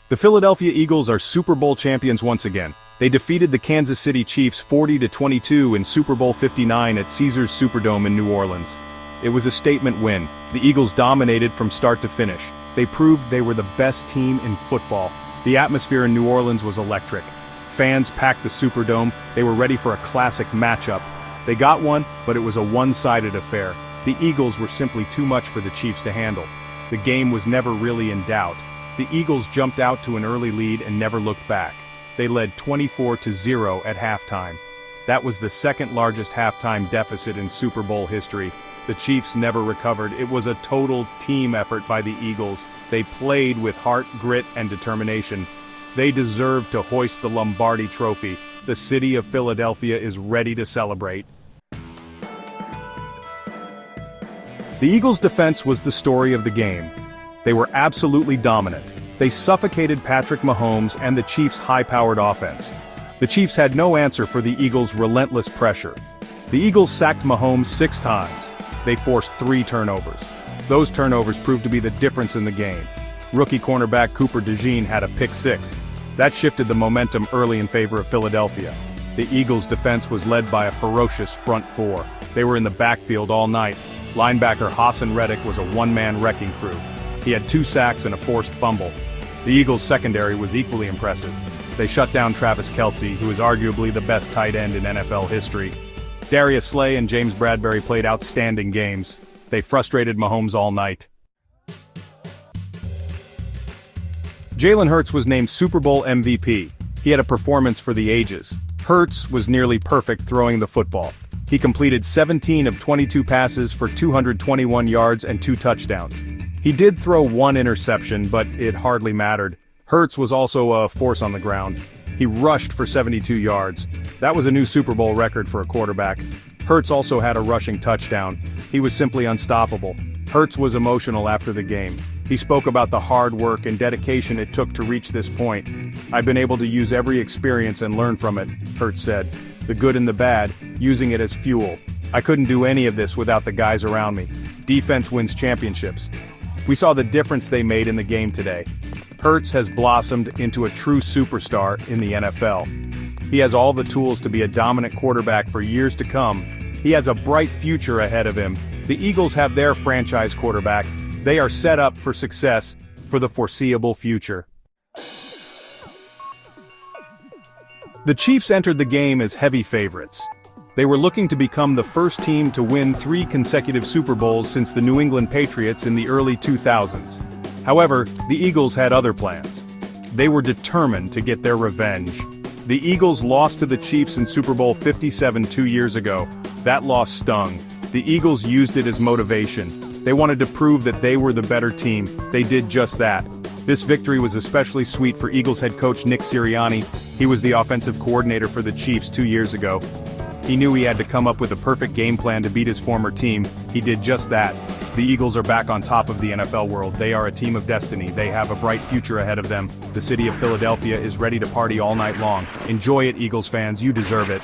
The Philadelphia Eagles are Super Bowl champions once again. They defeated the Kansas City Chiefs 40-22 in Super Bowl 59 at Caesars Superdome in New Orleans. It was a statement win. The Eagles dominated from start to finish. They proved they were the best team in football. The atmosphere in New Orleans was electric. Fans packed the Superdome. They were ready for a classic matchup. They got one, but it was a one-sided affair. The Eagles were simply too much for the Chiefs to handle. The game was never really in doubt. The Eagles jumped out to an early lead and never looked back. They led 24-0 at halftime. That was the second largest halftime deficit in Super Bowl history. The Chiefs never recovered. It was a total team effort by the Eagles. They played with heart, grit, and determination. They deserved to hoist the Lombardi Trophy. The city of Philadelphia is ready to celebrate. The Eagles' defense was the story of the game. They were absolutely dominant. They suffocated Patrick Mahomes and the Chiefs' high-powered offense. The Chiefs had no answer for the Eagles' relentless pressure. The Eagles sacked Mahomes 6 times. They forced 3 turnovers. Those turnovers proved to be the difference in the game. Rookie cornerback Cooper DeJean had a pick 6. That shifted the momentum early in favor of Philadelphia. The Eagles' defense was led by a ferocious front 4. They were in the backfield all night. Linebacker Hassan Reddick was a one-man wrecking crew. He had 2 sacks and a forced fumble. The Eagles' secondary was equally impressive. They shut down Travis Kelce, who is arguably the best tight end in NFL history. Darius Slay and James Bradbury played outstanding games. They frustrated Mahomes all night. Jalen Hurts was named Super Bowl MVP. He had a performance for the ages. Hurts was nearly perfect throwing the football. He completed 17 of 22 passes for 221 yards and 2 touchdowns. He did throw 1 interception, but it hardly mattered. Hurts was also a force on the ground. He rushed for 72 yards. That was a new Super Bowl record for a quarterback. Hurts also had a rushing touchdown. He was simply unstoppable. Hurts was emotional after the game. He spoke about the hard work and dedication it took to reach this point. "I've been able to use every experience and learn from it," Hurts said. "The good and the bad, using it as fuel. I couldn't do any of this without the guys around me. Defense wins championships." We saw the difference they made in the game today. Hurts has blossomed into a true superstar in the NFL. He has all the tools to be a dominant quarterback for years to come. He has a bright future ahead of him. The Eagles have their franchise quarterback. They are set up for success for the foreseeable future. The Chiefs entered the game as heavy favorites. They were looking to become the first team to win 3 consecutive Super Bowls since the New England Patriots in the early 2000s. However, the Eagles had other plans. They were determined to get their revenge. The Eagles lost to the Chiefs in Super Bowl 57 2 years ago. That loss stung. The Eagles used it as motivation. They wanted to prove that they were the better team. They did just that. This victory was especially sweet for Eagles head coach Nick Sirianni. He was the offensive coordinator for the Chiefs 2 years ago. He knew he had to come up with a perfect game plan to beat his former team. He did just that. The Eagles are back on top of the NFL world. They are a team of destiny. They have a bright future ahead of them. The city of Philadelphia is ready to party all night long. Enjoy it, Eagles fans. You deserve it.